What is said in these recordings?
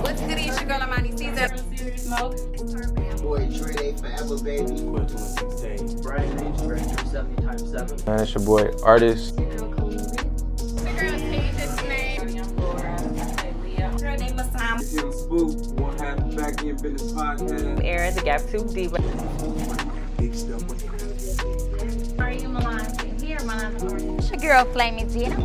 What's good? It's your girl Amani Caesar. Smoke. Boy Dre, they forever, baby. Brian Reeves, Director 70 times 7. Man, it's your boy, Artist. The girl's Asia's name. Girl named Masam. It's Young Spook, one half of Back in Business Podcast. Era, the Gap 2 Diva. Are you Milan? Here, Milan. It's your girl, Flaming Gina.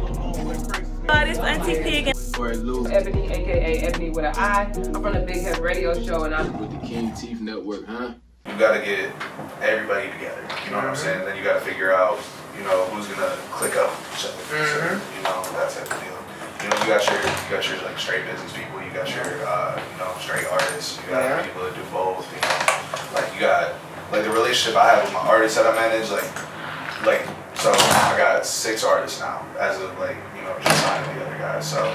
This Auntie Pig. Ebony, aka Ebony with an I. I'm from the Big Head Radio Show, and I'm With the King Teeth Network, huh? You gotta get everybody together. You know what I'm saying? Then you gotta figure out, who's gonna click up with each other. So, that type of deal. You got your like straight business people. You got your straight artists. You got people that do both. Like you got like the relationship I have with my artists that I manage. Like so I got 6 artists now as of just signing the other guys. So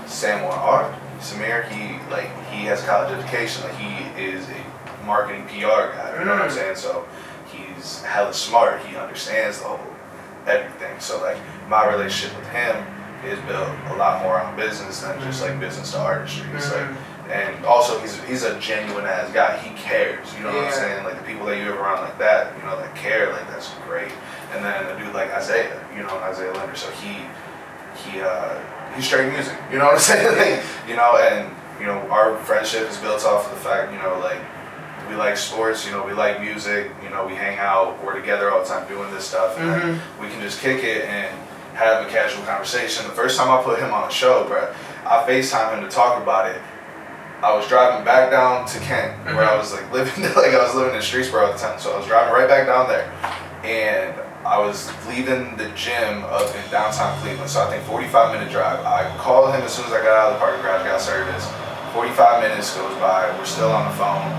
Sam R. Samir, he has a college education. Like he is a marketing PR guy. You know what I'm saying? So he's hella smart. He understands the whole everything. So like my relationship with him is built a lot more on business than just like business to artistry. It's like, and also he's a genuine ass guy. He cares. You know what I'm saying? Like the people that you have around like that, that care, like that's great. And then a dude like Isaiah, Isaiah Linder. So he's straight music. You know what I'm saying? Our friendship is built off of the fact, we like sports, we like music, we hang out, we're together all the time doing this stuff, and then we can just kick it and have a casual conversation. The first time I put him on a show, bro, I FaceTimed him to talk about it. I was driving back down to Kent, where I was living in Streetsboro at the time, so I was driving right back down there, and I was leaving the gym up in downtown Cleveland, so I think 45-minute drive. I called him as soon as I got out of the parking garage, got service. 45 minutes goes by, we're still on the phone.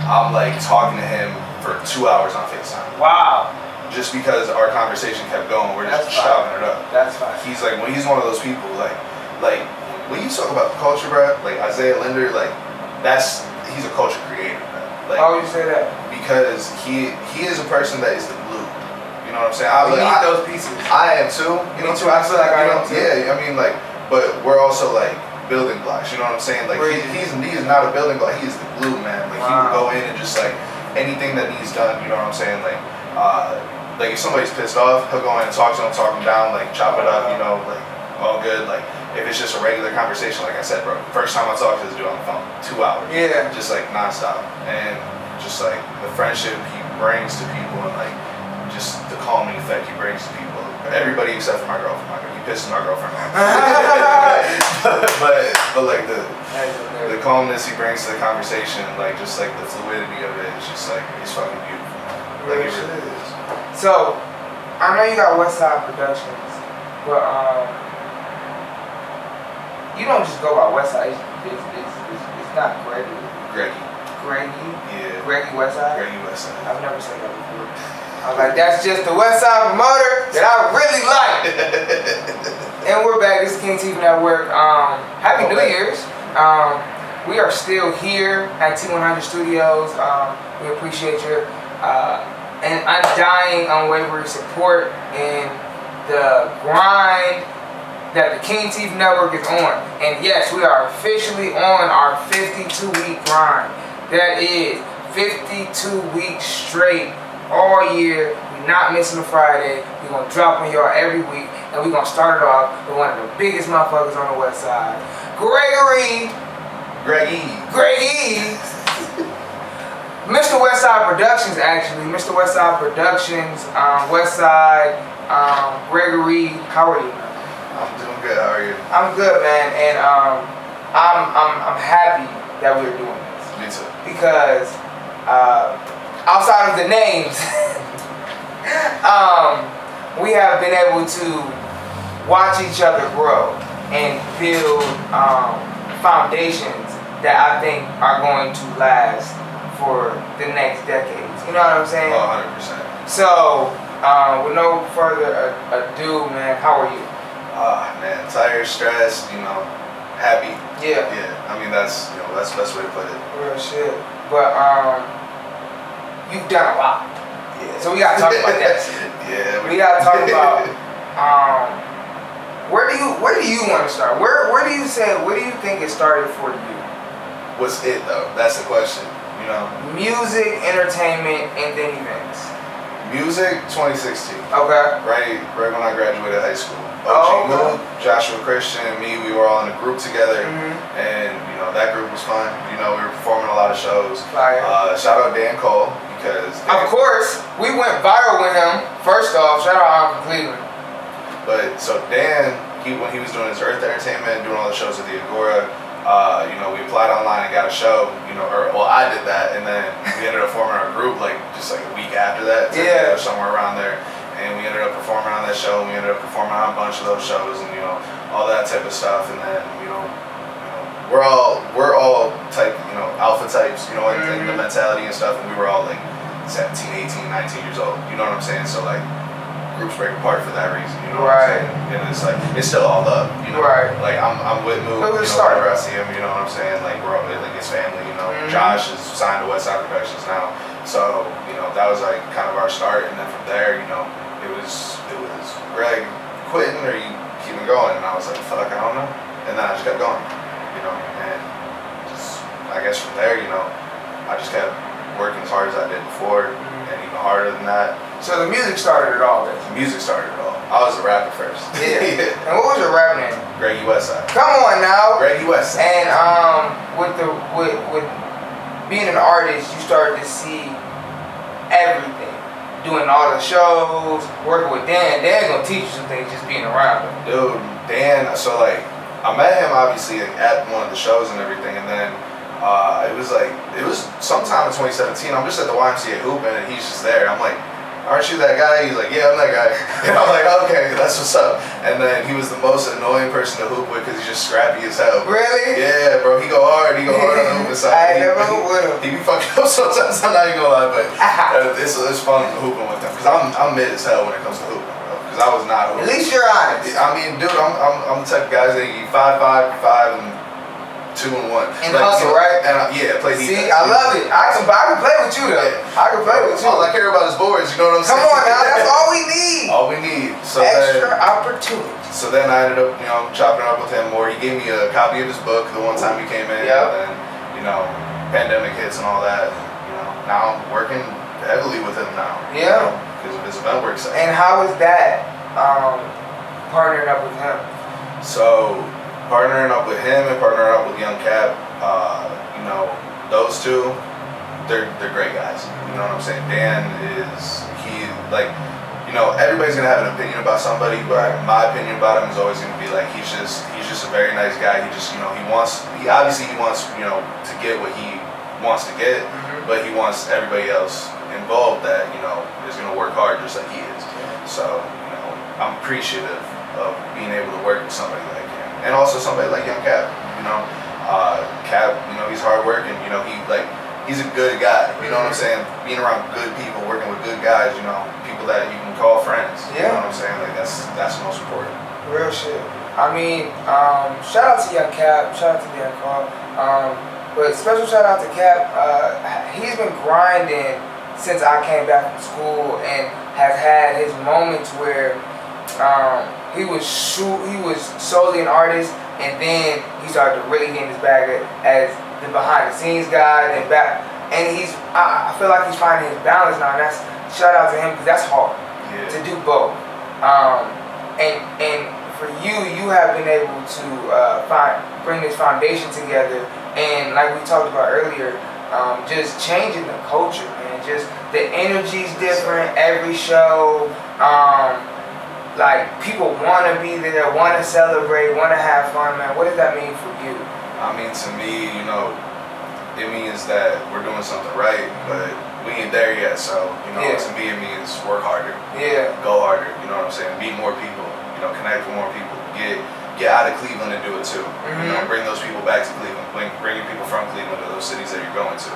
I'm talking to him for 2 hours on FaceTime. Wow. Just because our conversation kept going, we're just chopping it up. That's fine. He's he's one of those people, when you talk about the culture, bro, Isaiah Linder, he's a culture creator, man. Why would you say that? Because he is a person that is the glue. You know what I'm saying? We need those pieces. I am too. Me too. I feel like I am too. Yeah, but we're also building blocks. You know what I'm saying? He's not a building block. He is the glue, man. He will go in and just anything that needs done. You know what I'm saying? If somebody's pissed off, he'll go in and talk to them, talk them down, chop it up. All good. If it's just a regular conversation, like I said, bro. First time I talked to this dude on the phone, 2 hours. Yeah. Just nonstop, and just the friendship he brings to people, and just the calming effect he brings to people. Everybody except for my girlfriend. He pisses my girlfriend off. but the calmness he brings to the conversation, just the fluidity of it, it's just it's fucking beautiful. It really is. So, I know you got Westside Productions, but you don't just go by Westside. It's not Greggy. Greggy. Greggy? Yeah. Greggy Westside? Greggy Westside. I've never said that before. I was that's just the Westside promoter that I really like. And we're back. This is King Teeth Network. Happy New Year's. We are still here at T100 Studios. We appreciate your and undying, unwavering support in the grind that the King Teeth Network is on. And yes, we are officially on our 52-week grind. That is 52 weeks straight, all year. We're not missing a Friday. We're going to drop on y'all every week. And we're going to start it off with one of the biggest motherfuckers on the West Side, Greggy. Mr. Westside Productions, actually. Mr. Westside Productions, Westside, Gregory. How are you, man? I'm doing good. How are you? I'm good, man, and I'm happy that we're doing this. Me too. Because outside of the names, we have been able to watch each other grow and build foundations that I think are going to last for the next decades. You know what I'm saying? 100%. So, with no further ado, man, how are you? Man, tired, stressed, happy. Yeah. Yeah. That's the best way to put it. Real shit. But you've done a lot. Yeah. So we gotta talk about that. Yeah. We gotta talk about Where do you want to start? Where do you think it started for you? What's it though? That's the question. You know. Music, entertainment, and then events. Music, 2016. Okay. Right when I graduated high school. Oh, OG Moon, Joshua Christian, and me, we were all in a group together, and you know that group was fun. You know, we were performing a lot of shows. Fire. Shout out Dan Cole because Of course, we went viral with him. First off, shout out I'm from Cleveland. But so Dan, when he was doing his Earth Entertainment, doing all the shows at the Agora, you know, we applied online and got a show. You know, I did that, and then we ended up forming our group just a week after that. Yeah. Somewhere around there. And we ended up performing on that show, and we ended up performing on a bunch of those shows, and you know, all that type of stuff. And then we're all type, alpha types, in the mentality and stuff. And we were all like 17, 18, 19 years old. You know what I'm saying? So like, groups break apart for that reason. You know what I'm saying? And it's like it's still all love. You know? Right. Like I'm with Moog. Whenever I see him, you know what I'm saying? Like we're all like his family. You know, Josh is signed to Westside Productions now. So that was like kind of our start, and then from there, it was Greg quitting or you keeping going, and I was like, fuck, I don't know, and then I just kept going, and just I guess from there, I just kept working as hard as I did before, and even harder than that. So the music started it all, then? The music started it all. I was a rapper first. Yeah. And what was your rap name? Greggy Westside. Come on now. Greggy Westside. And with being an artist, you started to see everything. Doing all the shows, working with Dan. Dan gonna teach you some things just being around him. Dude, Dan, so like, I met him obviously at one of the shows and everything, and then it was sometime in 2017, I'm just at the YMCA hooping and he's just there. I'm like, aren't you that guy? He's like, yeah, I'm that guy. And I'm like, okay, that's what's up. And then he was the most annoying person to hoop with because he's just scrappy as hell. Really? Yeah, bro, he go hard on the hooping side. I never hoop with him. He be fucking up sometimes, I'm not even gonna lie, but it's fun hooping with him because I'm mid as hell when it comes to hooping, bro. Because I was not hooping. At least you're honest. I mean, dude, I'm the type of guys that you 5'5", 5 and 2 and 1. And hustle, right? And play defense. See, I love it. I can play with you though. Yeah. I can play with you. All I care about is boards. You know what I'm saying? Come on now, that's all we need. All we need. So extra opportunity. So then I ended up, chopping up with him more. He gave me a copy of his book the one time he came in. Yeah. And then, pandemic hits and all that. Now I'm working heavily with him now. Yeah. Because of his event work site. And how was that partnering up with him? So partnering up with him and partnering up with Young Cap, those two, they're great guys. You know what I'm saying? Dan everybody's gonna have an opinion about somebody, but my opinion about him is always gonna be like he's just a very nice guy. He just he wants to get what he wants to get, but he wants everybody else involved that is gonna work hard just like he is. So I'm appreciative of being able to work with somebody like him, and also somebody like Young Cap. Cap, he's hardworking. He's a good guy. You know what I'm saying? Being around good people, working with good guys. People that you can call friends. Yeah. You know what I'm saying? Like that's the most important. Real shit. I mean, shout out to Young Cap. Shout out to Dan Carl. But special shout out to Cap. He's been grinding since I came back from school and has had his moments where he was solely an artist, and then he started to really get in his bag as the behind the scenes guy, and back. And I feel like he's finding his balance now. And that's shout out to him because that's hard to do both. And for you have been able to bring this foundation together, and like we talked about earlier, just changing the culture, man. Just the energy's different every show. Like people want to be there, want to celebrate, want to have fun, man. What does that mean for you? I mean, to me, it means that we're doing something right, but we ain't there yet. So, to me, it means work harder. Yeah. Go harder. You know what I'm saying? Meet more people. Connect with more people. Get out of Cleveland and do it too. Bring those people back to Cleveland. Bring people from Cleveland to those cities that you're going to.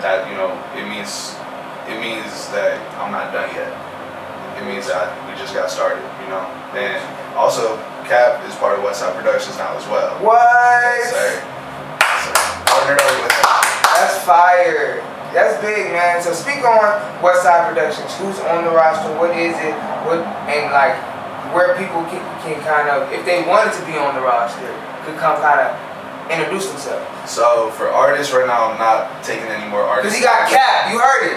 That it means that I'm not done yet. It means that we just got started. And also, Cap is part of Westside Productions now as well. What? Yes, sir. Partnered up with him. That's fire. That's big, man. So speak on Westside Productions. Who's on the roster? What is it? where people can kind of, if they wanted to be on the roster, could come kind of introduce themselves. So for artists right now, I'm not taking any more artists. Cause he got Cap, you heard it.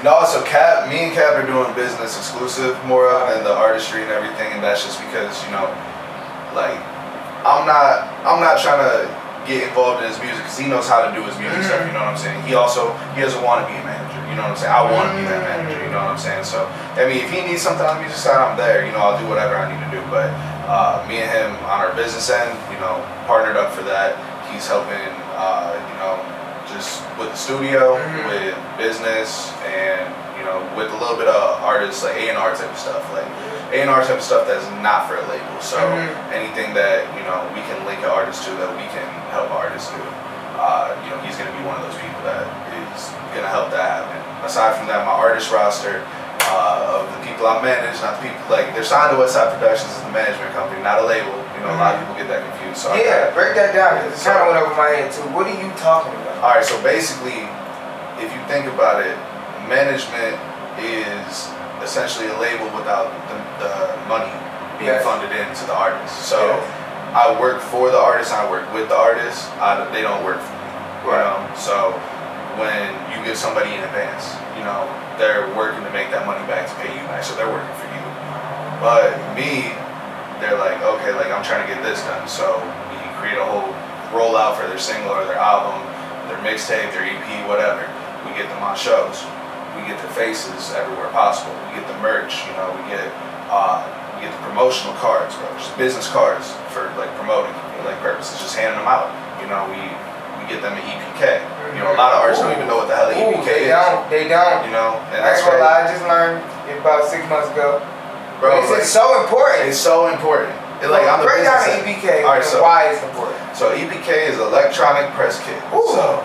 No, so Cap, me and Cap are doing business exclusive more of than the artistry and everything, and that's just because, you know, like I'm not trying to get involved in his music because he knows how to do his music stuff. You know what I'm saying? He doesn't want to be a manager. You know what I'm saying? I want to be that manager. You know what I'm saying? So I mean, if he needs something on the music side, I'm there. You know, I'll do whatever I need to do. But me and him on our business end, you know, partnered up for that. He's helping, you know, just with the studio, with business, and you know, with a little bit of artists like A&R type of stuff, like A&R type of stuff that's not for a label. So anything that, you know, we can link an artist to that we can help artists do, you know, he's gonna be one of those people that is gonna help that happen. Aside from that, my artist roster of the people I manage, not the people like they're signed to Westside Productions as the management company, not a label. You know, a lot of people get that confused. So break that down because it kind of went over my head too. What are you talking about? All right, so basically, if you think about it, management is essentially a label without the money being funded into the artist. So I work for the artist, I work with the artist. They don't work for me. You know? So when you give somebody in advance, you know, they're working to make that money back to pay you back. So they're working for you. But me, they're like, okay, like I'm trying to get this done. So we create a whole rollout for their single or their album, their mixtape, their EP, whatever. We get them on shows. We get their faces everywhere possible. We get the merch, you know, we get the promotional cards, bro. Just business cards for like promoting, like purposes, just handing them out. You know, we get them an EPK. You know, a lot of artists don't even know what the hell an EPK is. They don't. You know, and I ain't gonna lie, I just learned it about 6 months ago. Bro, it's so important. It's so important. Like I'm the break down business the EPK and why it's important. So EPK is electronic press kit. So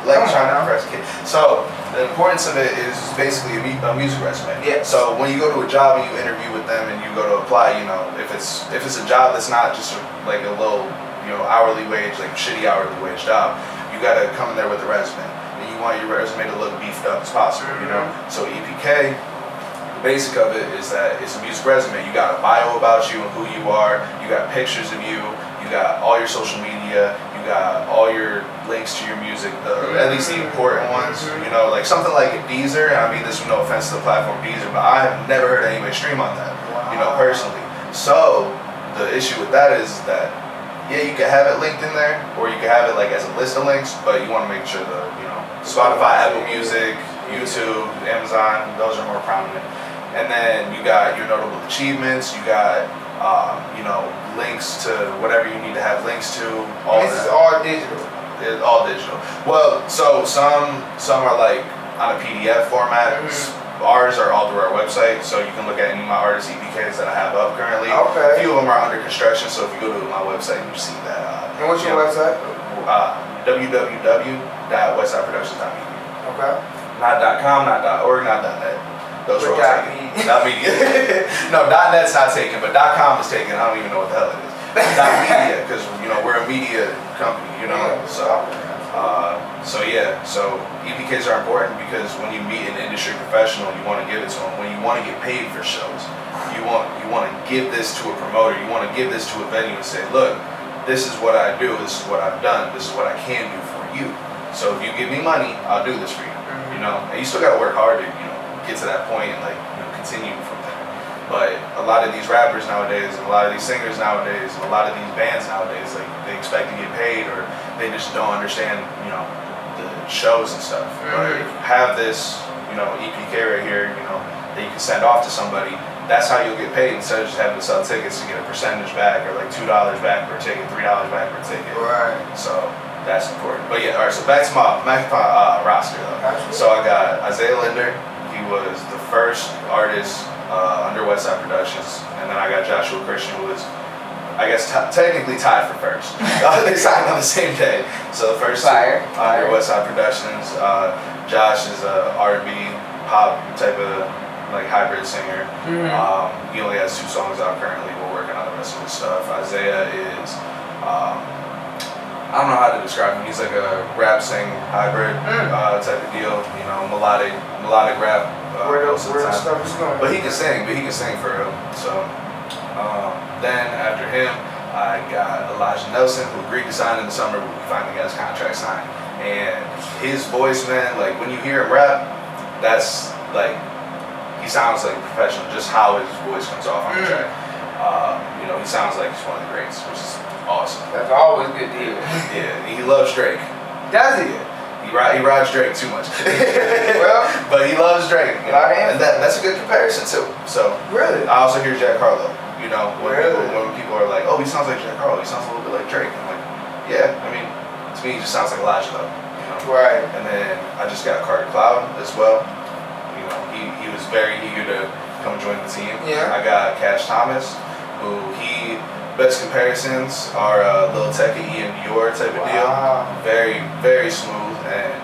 electronic press kit. So the importance of it is basically a music resume. Yeah. So when you go to a job and you interview with them and you go to apply, you know, if it's a job that's not just like a little, you know, hourly wage, like shitty hourly wage job, you gotta come in there with a resume. And you want your resume to look beefed up as possible, you know? So EPK, the basic of it is that it's a music resume. You got a bio about you and who you are. You got pictures of you. You got all your social media. You got all your links to your music, at least the important ones. You know, like something like a Deezer. And I mean this with no offense to the platform Deezer, but I have never heard anybody stream on that. You know, personally. So the issue with that is that you can have it linked in there, or you can have it like as a list of links, but you want to make sure the, you know, Spotify, Apple Music, YouTube, Amazon, those are more prominent. And then you got your notable achievements, you got, you know, links to whatever you need to have links to. This is all digital. It's all digital. Well, so some are like on a PDF format. Ours are all through our website, so you can look at any of my artist EPKs that I have up currently. A few of them are under construction, so if you go to my website, you see that. And what's your website? www.westsideproductions.media. Okay. Not .com, not .org, not .net. Those are all taken. .media. .media. No, .net's not taken, but .com is taken. I don't even know what the hell it is. .media, because you know we're a media company, you know. So EPKs are important because when you meet an industry professional, you want to give it to them. When you want to get paid for shows, you want to give this to a promoter. You want to give this to a venue and say, look, this is what I do. This is what I've done. This is what I can do for you. So if you give me money, I'll do this for you. You know, and you still got to work hard to, you know, get to that point and like, you know, continue from there. But a lot of these rappers nowadays, and a lot of these singers nowadays, and a lot of these bands nowadays, like they expect to get paid, or they just don't understand, you know, the shows and stuff. But if you have this, you know, EPK right here, you know, that you can send off to somebody, that's how you'll get paid instead of just having to sell tickets to get a percentage back, or like $2 back per ticket, $3 back per ticket. Right. So that's important. But yeah, all right. So back to my roster though. So I got Isaiah Linder. He was the first artist under Westside Productions, and then I got Joshua Christian, who was, I guess, technically tied for first. They signed on the same day. So the first under Westside Productions. Josh is a R&B pop type of like hybrid singer. He only has 2 songs out currently. We're working on the rest of his stuff. Isaiah is, I don't know how to describe him. He's like a rap sing hybrid type of deal. You know, melodic rap. Where the stuff is going. But he can sing for real. So Then after him, I got Elijah Nelson, who agreed to sign in the summer. We finally got his contract signed. And his voice, man, like when you hear him rap, that's like, he sounds like a professional, just how his voice comes off on the track. You know, he sounds like he's one of the greats, which is awesome. That's always good to hear. Yeah, he loves Drake. Does he? He rides Drake too much. Well, but he loves Drake. You know? Lot of And that's a good comparison too. So really? I also hear Jack Harlow. You know, when, Really? when people are like, oh, he sounds like Jack Harlow, he sounds a little bit like Drake. I'm like, yeah, I mean, to me, he just sounds like Elijah though. You know? Right. And then I just got Carter Cloud as well. You know, he was very eager to come join the team. Yeah. I got Cash Thomas, who best comparisons are Lil Tecca, Ian Dior type of deal. Wow. Very, very smooth, and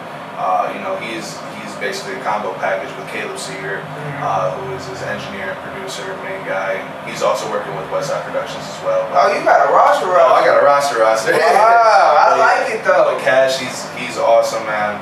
you know, he's basically a combo package with Caleb Seeger, who is his engineer and producer, main guy. And he's also working with Westside Productions as well. Oh, you got a roster. Oh, I got a roster. Wow, I like it though. But Cash, he's awesome, man.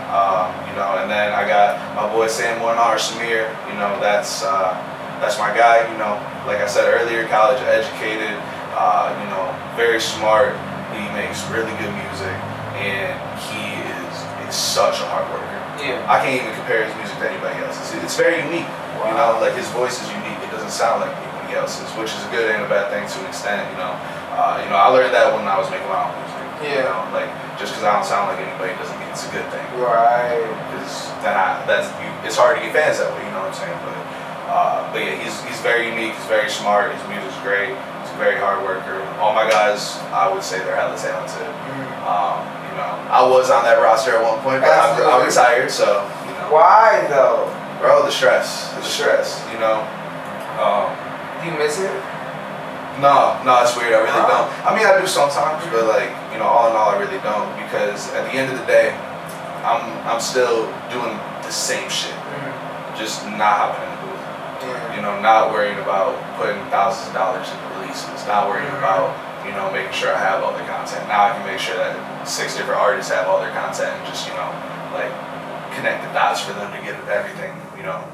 You know, and then I got my boy Sam Warnar Samir. You know, that's my guy. You know, like I said earlier, college educated. You know, very smart. He makes really good music, and he is such a hard worker. Yeah. I can't even compare his music to anybody else's. It's very unique. Wow. You know, like his voice is unique. It doesn't sound like anybody else's, which is a good and a bad thing to an extent. You know, I learned that when I was making my own music. Yeah. You know, like just because I don't sound like anybody doesn't mean it's a good thing. Right. Because it's hard to get fans that way. You know what I'm saying? But yeah, he's very unique. He's very smart. His music's great. He's a very hard worker. All my guys, I would say they're hella talented. You know, I was on that roster at one point, but I retired, so, you know. Why though? Bro, the stress. You know. Do you miss it? No, it's weird. I really don't. I mean, I do sometimes, but like, you know, all in all, I really don't, because at the end of the day, I'm still doing the same shit, just not hopping in the booth. Yeah. You know, not worrying about putting thousands of dollars into releases, not worrying about, you know, making sure I have all the content. Now I can make sure that 6 different artists have all their content and just, you know, like connect the dots for them to get everything, you know,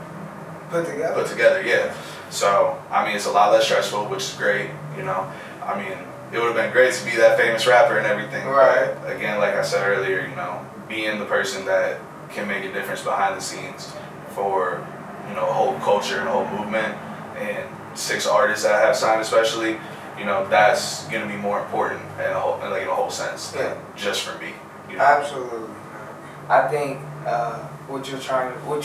Put together. yeah. So, I mean, it's a lot less stressful, which is great, you know. I mean, it would have been great to be that famous rapper and everything. Right. But again, like I said earlier, you know, being the person that can make a difference behind the scenes for, you know, a whole culture and a whole movement, and 6 artists that I have signed especially, you know, that's gonna be more important in a whole sense than just for me. You know? Absolutely. I think what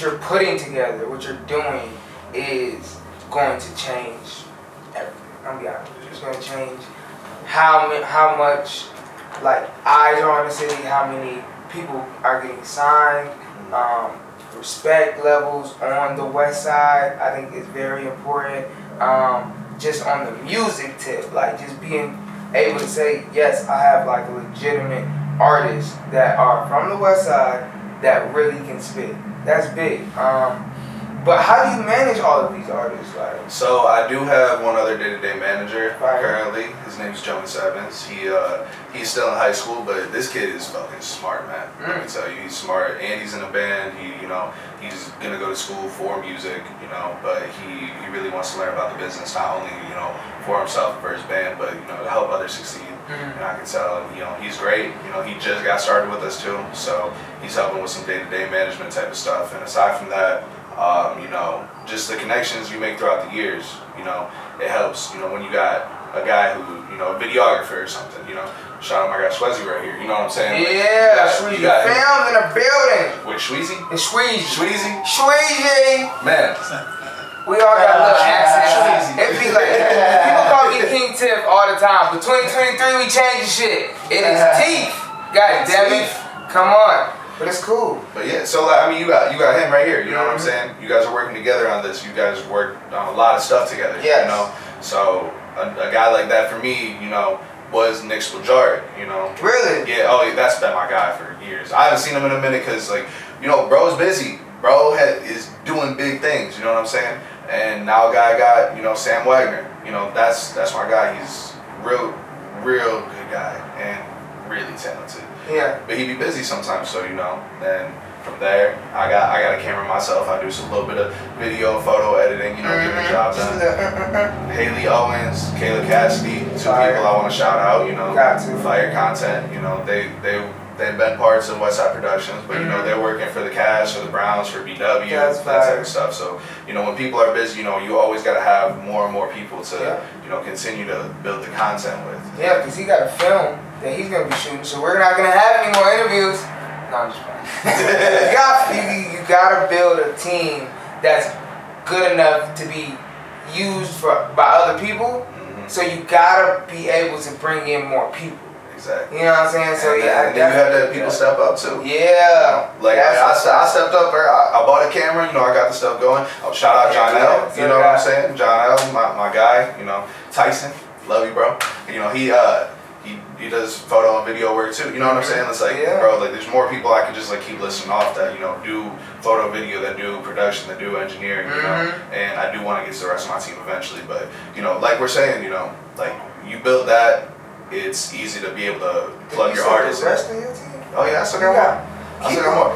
you're putting together, what you're doing, is going to change everything. I'm be honest with you. It's going to change how much like eyes are on the city, how many people are getting signed, respect levels on the West Side. I think is very important. Just on the music tip, like just being able to say, yes, I have like a legitimate artists that are from the West Side that really can spit. That's big. But how do you manage all of these artists? Like, so I do have one other day-to-day manager Right. currently. His name's Joey Sevens. He's still in high school, but this kid is fucking smart, man. Let me tell you, he's smart, and he's in a band. He's gonna go to school for music, you know, but he really wants to learn about the business, not only, you know, for himself and for his band, but, you know, to help others succeed. And I can tell, you know, he's great. You know, he just got started with us too, so he's helping with some day-to-day management type of stuff. And aside from that, you know, just the connections you make throughout the years, you know, it helps. You know, when you got a guy who, you know, a videographer or something, you know, shout out my guy Swezzy right here, you know what I'm saying? yeah, Sweezy Films in the building. With Sweezy? It's Sweezy. Sweezy? Man. We all got a little accents. It be like, people call me King Tip all the time. But 2023, we changing shit. It is teeth. God damn it. Come on. But it's cool. But yeah, so like, I mean, you got him right here. You know what I'm saying? You guys are working together on this. You guys worked on a lot of stuff together. Yes. You know, so a guy like that for me, you know, was Nick Spajard. You know. Really? Yeah. Oh, that's been my guy for years. I haven't seen him in a minute because, like, you know, bro's busy. Bro is doing big things. You know what I'm saying? And now a guy got, you know, Sam Wagner. You know, that's my guy. He's real good guy and really talented. Yeah. But he be busy sometimes, so you know. Then from there, I got a camera myself. I do some little bit of video, photo editing, you know, get the job done. Haley Owens, Kayla Cassidy, two Fire. people I want to shout out. You know, Got to. fire content. You know, they've been parts of Westside Productions, but you know they're working for the Cavs, for the Browns, for BW, That's that type fire. of stuff. So you know when people are busy, you know you always got to have more and more people to you know continue to build the content with. Yeah, because he got a film that he's going to be shooting, so we're not going to have any more interviews. No, I'm just playing. you gotta build a team that's good enough to be used by other people, so you gotta be able to bring in more people. Exactly. You know what I'm saying? So and yeah, then you have to have people step up too. Yeah. Like I stepped up. I bought a camera. You know, I got the stuff going. Shout out John L. You know what I'm saying? John L. My guy. You know, Tyson. Love you, bro. You know he does photo and video work too. You know what I'm saying? It's like, bro, like there's more people I could just like keep listing off that, you know, do photo, video, that do production, that do engineering, you know. And I do want to get to the rest of my team eventually. But, you know, like we're saying, you know, like you build that, it's easy to be able to plug your artists in. The rest of your team? Oh yeah, I still got more.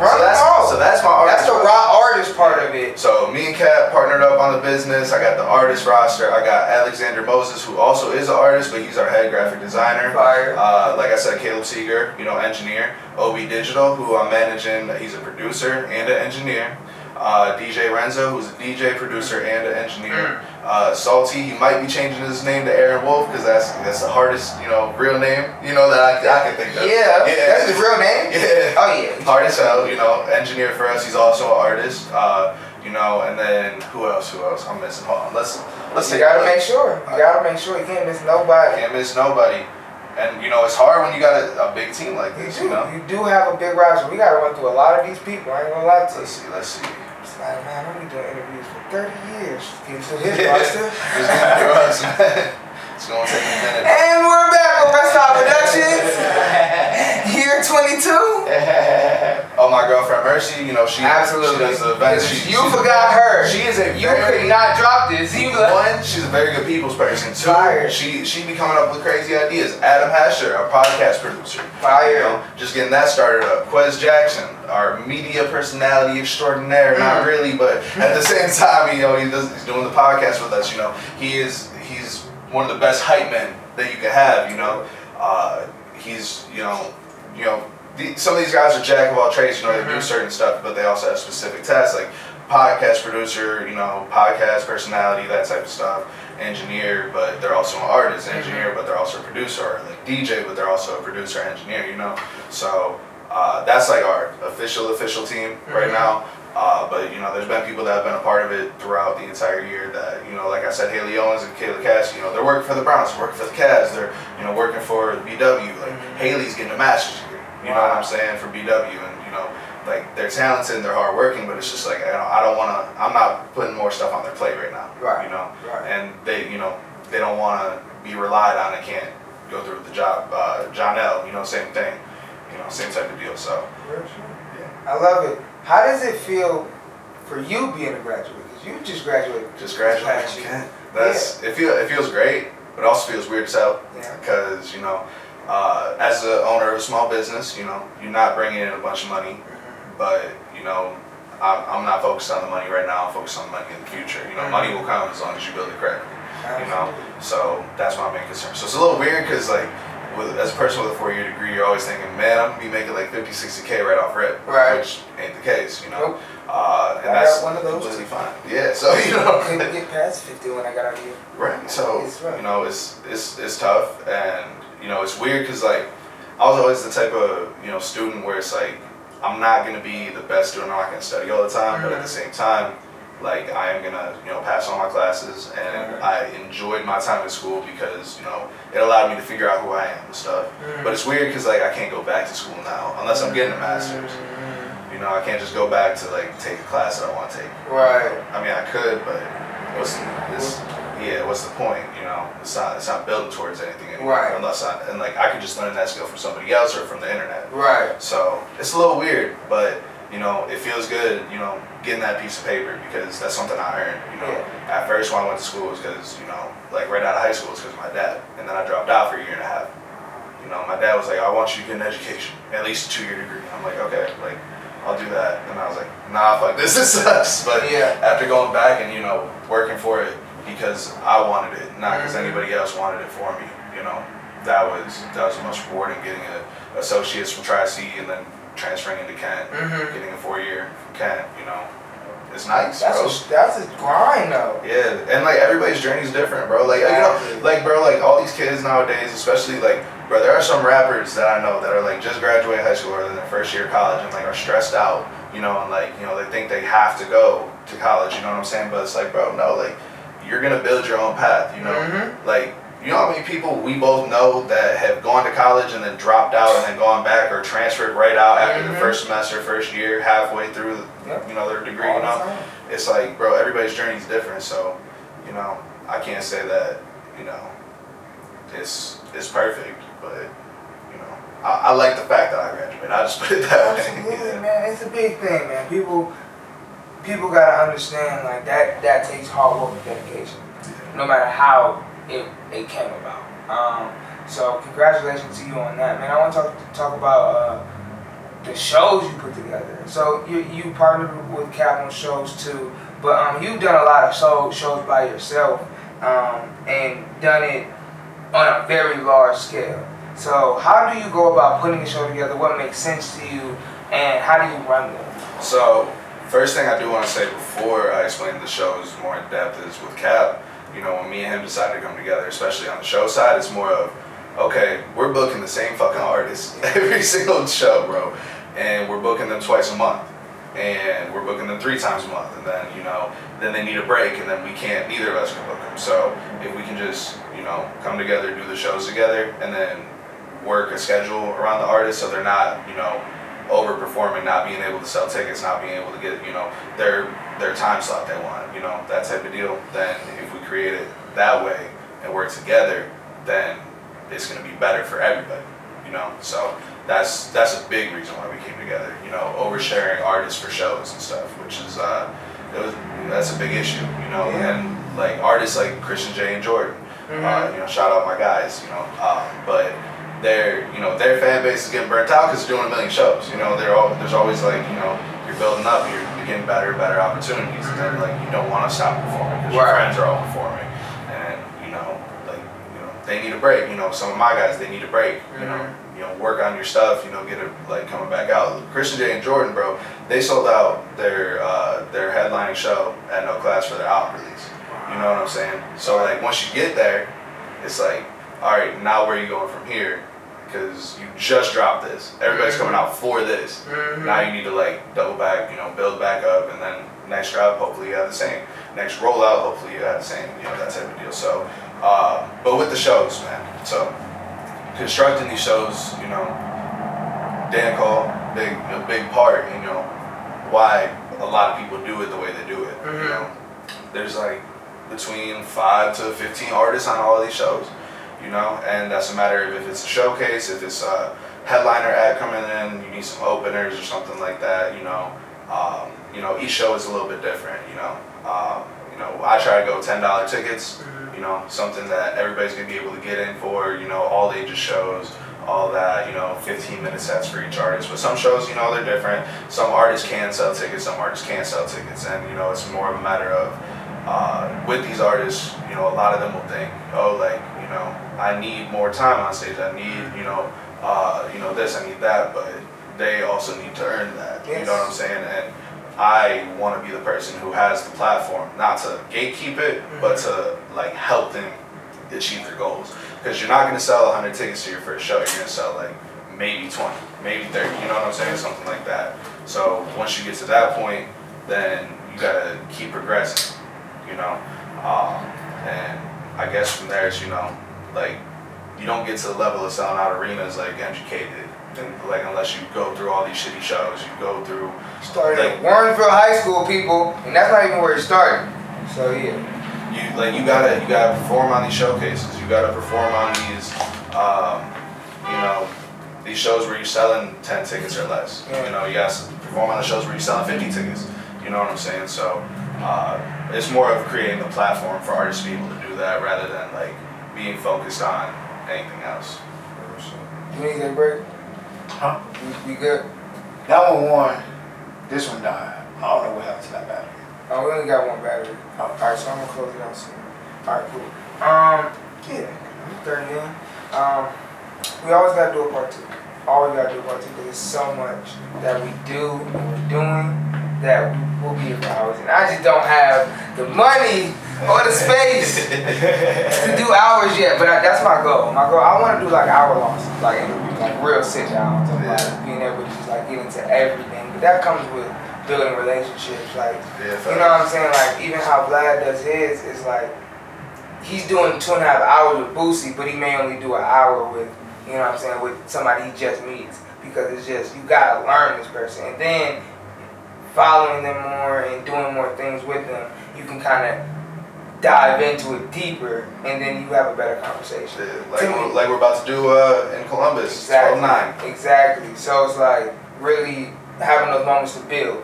So that's my artist. That's the raw artist part of it. So me and Kat partnered up on the business. I got the artist roster. I got Alexander Moses, who also is an artist, but he's our head graphic designer. Fire. Like I said, Caleb Seeger, you know, engineer. OB Digital, who I'm managing. He's a producer and an engineer. DJ Renzo, who's a DJ, producer, and an engineer. Salty, he might be changing his name to Aaron Wolf because that's the hardest, you know, real name, you know, that I can think of. Yeah, that's his real name? Yeah. Oh yeah. Hard as hell, you know, engineer for us. He's also an artist. You know, and then who else? I'm missing. Hold on, let's You gotta make sure. You can't miss nobody. Can't miss nobody. And you know, it's hard when you got a big team like this. You know, you do have a big roster. We gotta run through a lot of these people. I ain't gonna lie to you. Let's see. It's like, man, I've been doing interviews for 30 years. Getting through his roster. It's getting through us, man. It's gonna take a minute. And we're back on Westside Productions. Year 22. Oh, my girlfriend Mercy, you know, she does the events. You forgot her. She is a You could not drop this. One, she's a very good people's person. Two, Fire. she be coming up with crazy ideas. Adam Hasher, our podcast producer. Fire. You know, just getting that started up. Quez Jackson, our media personality extraordinaire. Not really, but at the same time, you know, he's doing the podcast with us. You know, he's one of the best hype men that you can have. You know, he's some of these guys are jack of all trades. You know, they do certain stuff, but they also have specific tasks like podcast producer, you know, podcast personality, that type of stuff. Engineer, but they're also an artist. Engineer, but they're also a producer. Or like DJ, but they're also a producer, engineer. You know, so that's like our official team right now. But you know, there's been people that have been a part of it throughout the entire year. That, you know, like I said, Haley Owens and Kayla Cassidy, you know, they're working for the Browns, working for the Cavs. They're, you know, working for BW. Like Haley's getting a master's degree. You know what I'm saying, for BW, and you know, like they're talented and they're hardworking, but it's just like I don't want to. I'm not putting more stuff on their plate right now. Right. You know, Right. and they, you know, they don't want to be relied on. They can't go through the job. John L. You know, same thing. You know, same type of deal. So. Yeah. I love it. How does it feel for you being a graduate? Because you just graduated. Just graduated last from year. Kent. It feels great, but it also feels weird as hell. Yeah. Because, you know, as the owner of a small business, you know, you're not bringing in a bunch of money, but you know, I'm not focused on the money right now. I'm focused on the money in the future. You know, money will come as long as you build it correctly. You know, so that's my main concern. So it's a little weird because like, as a person with a 4-year degree, you're always thinking, man, I'm gonna be making like 50, 60K right off rip, which ain't the case, you know. Nope. And I that's got one of those completely fine. Yeah, so you know, couldn't get past 50 when I got out of here. right. So It's rough. you know, it's tough, and you know, it's weird because like I was always the type of, you know, student where it's like I'm not gonna be the best student. I'm not gonna study all the time, but at the same time, like I am gonna, you know, pass all my classes, and I enjoyed my time in school because, you know, it allowed me to figure out who I am and stuff. But it's weird because like I can't go back to school now unless I'm getting a master's. You know, I can't just go back to like take a class that I want to take. Right. I mean, I could, but what's the point? You know, it's not building towards anything anymore. Right. Unless I could just learn that skill from somebody else or from the internet. Right. So it's a little weird, but you know, it feels good, you know, getting that piece of paper because that's something I earned. You know, at first when I went to school was because, you know, like right out of high school, it's because of my dad, and then I dropped out for a year and a half. You You know, my dad was like, I want you to get an education, at least a 2-year degree. I'm like, okay, like, I'll do that. And I was like, nah, fuck this, it sucks. But Yeah. after going back and, you know, working for it because I wanted it, not because anybody else wanted it for me, you know, that was the most rewarding, getting a associates from Tri-C and then transferring into Kent, getting a 4-year from Kent, you know. It's nice, bro. That's a grind, though. Yeah, and like everybody's journey is different, bro. Like, you know, like, bro, like all these kids nowadays, especially like, bro, there are some rappers that I know that are like just graduating high school or in their first year of college and like are stressed out, you know, and like, you know, they think they have to go to college, you know what I'm saying? But it's like, bro, no, like, you're gonna build your own path, you know? Like, you know how many people we both know that have gone to college and then dropped out and then gone back or transferred right out after the first semester, first year, halfway through, you know, their degree, you know? It's like, bro, everybody's journey is different, so, you know, I can't say that, you know, it's perfect, but, you know, I like the fact that I graduated. I just put it that way. Absolutely, man. It's a big thing, man. People gotta understand, like, that takes hard work and dedication, no matter how it came about. So congratulations to you on that, man. I want to talk about the shows you put together. So you partnered with Cap on shows too, but you've done a lot of shows by yourself and done it on a very large scale. So how do you go about putting a show together? What makes sense to you, and how do you run them? So first thing I do want to say before I explain the shows more in depth is with Cap. You know, when me and him decided to come together, especially on the show side, it's more of, okay, we're booking the same fucking artists every single show, bro. And we're booking them twice a month. And we're booking them 3 times a month. And then, you know, then they need a break and then neither of us can book them. So if we can just, you know, come together, do the shows together, and then work a schedule around the artists so they're not, you know, overperforming, not being able to sell tickets, not being able to get, you know, their time slot they want, you know, that type of deal, then if we create it that way and work together, then it's going to be better for everybody, you know. So that's a big reason why we came together, you know, oversharing artists for shows and stuff, which is that's a big issue, you know. And like artists like Christian J and Jordan, you know, shout out my guys, you know, but their fan base is getting burnt out because they're doing a million shows. You know, there's always like, you know, you're building up, you're getting better opportunities, and then like you don't want to stop performing because your friends are all performing, and you know, like, you know, they need a break. You know, some of my guys, they need a break. You know, work on your stuff. You know, get it like coming back out. Christian J and Jordan, bro, they sold out their headlining show at No Class for their album release. You know what I'm saying? So like once you get there, it's like, all right, now where are you going from here? Because you just dropped this. Everybody's coming out for this. Now you need to like double back, you know, build back up, and then next drop, hopefully you have the same. Next rollout, hopefully you have the same. You know, that type of deal. So, but with the shows, man. So constructing these shows, you know, Dan called a big part, you know, why a lot of people do it the way they do it. You know, there's like between 5 to 15 artists on all of these shows. You know, and that's a matter of if it's a showcase, if it's a headliner act coming in, you need some openers or something like that. You know, each show is a little bit different. You know, I try to go $10 tickets. You know, something that everybody's gonna be able to get in for. You know, all ages shows, all that. You know, 15-minute sets for each artist. But some shows, you know, they're different. Some artists can sell tickets, some artists can't sell tickets, and you know, it's more of a matter of with these artists. You know, a lot of them will think, oh, like, you know, I need more time on stage. I need, you know, this, I need that, but they also need to earn that. You know what I'm saying? And I want to be the person who has the platform, not to gatekeep it, but to like help them achieve their goals. Because you're not going to sell 100 tickets to your first show. You're going to sell like maybe 20, maybe 30. You know what I'm saying? Something like that. So once you get to that point, then you got to keep progressing. You know, and I guess from there, it's, you know, like, you don't get to the level of selling out arenas like MGK did. And, like, unless you go through all these shitty shows, you go through. Started like, at Warrensville High School, people, and that's not even where it started. So yeah. You gotta perform on these showcases. You gotta perform on these, you know, these shows where you're selling 10 tickets or less. You know, you gotta perform on the shows where you're selling 50 tickets. You know what I'm saying? So it's more of creating the platform for artists to be able to do that rather than like being focused on anything else. You need a break? Huh? We good? That one won. This one died. I don't know what happened to that battery. Oh, we only got one battery. Oh. Alright, so I'm gonna close it out soon. Alright, cool. Yeah, I'm 30 in. We always gotta do a part 2. Always gotta do a part 2 because there's so much that we do and we're doing that we'll be here for hours. And I just don't have the money or the space to do hours yet. But that's my goal. My goal, I want to do like hour-longs, like interviews, like real sit-downs, of like being able to just like get into everything. But that comes with building relationships. Like, you know what I'm saying? Like, even how Vlad does his is like, he's doing 2.5 hours with Boosie, but he may only do an hour with, you know what I'm saying, with somebody he just meets. Because it's just, you gotta learn this person. And then, following them more and doing more things with them, you can kind of dive into it deeper, and then you have a better conversation. Yeah, like we're about to do in Columbus, Exactly. 12/9. Exactly. So it's like really having those moments to build.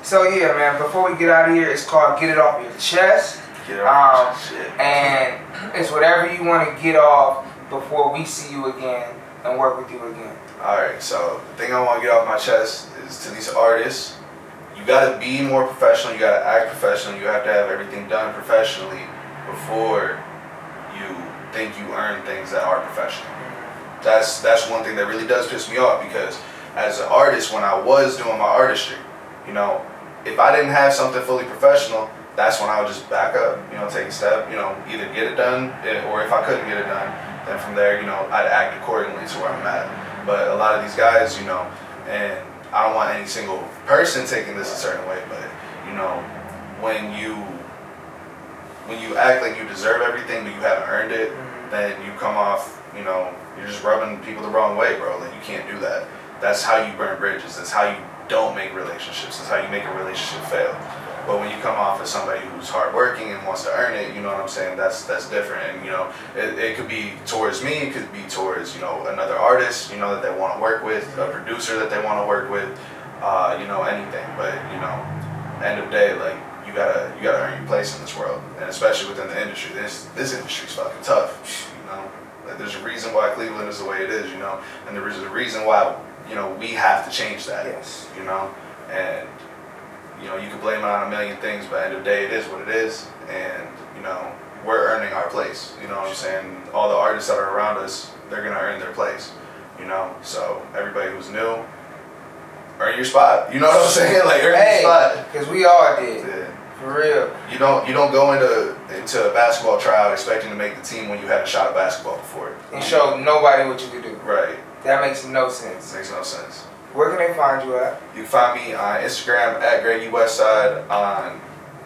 So yeah, man, before we get out of here, it's called Get It Off Your Chest. Get it off your shit. And it's whatever you want to get off before we see you again and work with you again. Alright, so the thing I want to get off my chest is to these artists, you gotta be more professional, you gotta act professional, you have to have everything done professionally before you think you earn things that are professional. That's one thing that really does piss me off, because as an artist, when I was doing my artistry, you know, if I didn't have something fully professional, that's when I would just back up, you know, take a step, you know, either get it done, or if I couldn't get it done, then from there, you know, I'd act accordingly to where I'm at. But a lot of these guys, you know, and I don't want any single person taking this a certain way, but, you know, when you act like you deserve everything, but you haven't earned it, then you come off, you know, you're just rubbing people the wrong way, bro. Like, you can't do that. That's how you burn bridges. That's how you don't make relationships. That's how you make a relationship fail. But when you come off as somebody who's hardworking and wants to earn it, you know what I'm saying, that's different. And, you know, it could be towards me, it could be towards, you know, another artist, you know, that they want to work with, a producer that they want to work with, you know, anything. But, you know, end of the day, like, you gotta earn your place in this world. And especially within the industry, this industry's fucking tough, you know. Like, there's a reason why Cleveland is the way it is, you know, and there is a reason why, you know, we have to change that, Yes. you know, and, you know, you can blame it on a million things, but at the end of the day, it is what it is, and, you know, we're earning our place, you know what I'm saying? All the artists that are around us, they're gonna earn their place, you know, so everybody who's new, earn your spot, you know what I'm saying? Like, earn your spot. Because we all did. Yeah. For real. You don't go into a basketball tryout expecting to make the team when you haven't shot a basketball before. And show nobody what you could do. Right. That makes no sense. Makes no sense. Where can they find you at? You can find me on Instagram at Greggy Westside, on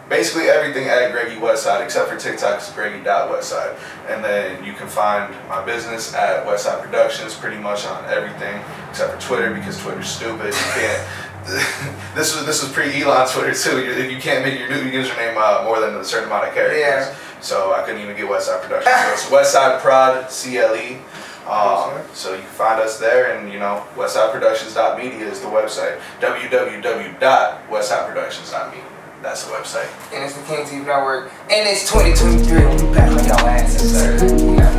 basically everything at Greggy Westside except for TikTok, it's Greggy.Westside. And then you can find my business at Westside Productions pretty much on everything except for Twitter, because Twitter's stupid. You can't. This was pre-Elon Twitter too. You can't make your new username more than a certain amount of characters. Yeah. So I couldn't even get Westside Productions. So it's Westside Prod CLE. So you can find us there, and you know, westsideproductions.media is the website. www.westsideproductions.media. That's the website. And it's the King TV Network. And it's 2023. We back on y'all asses, sir. Yeah.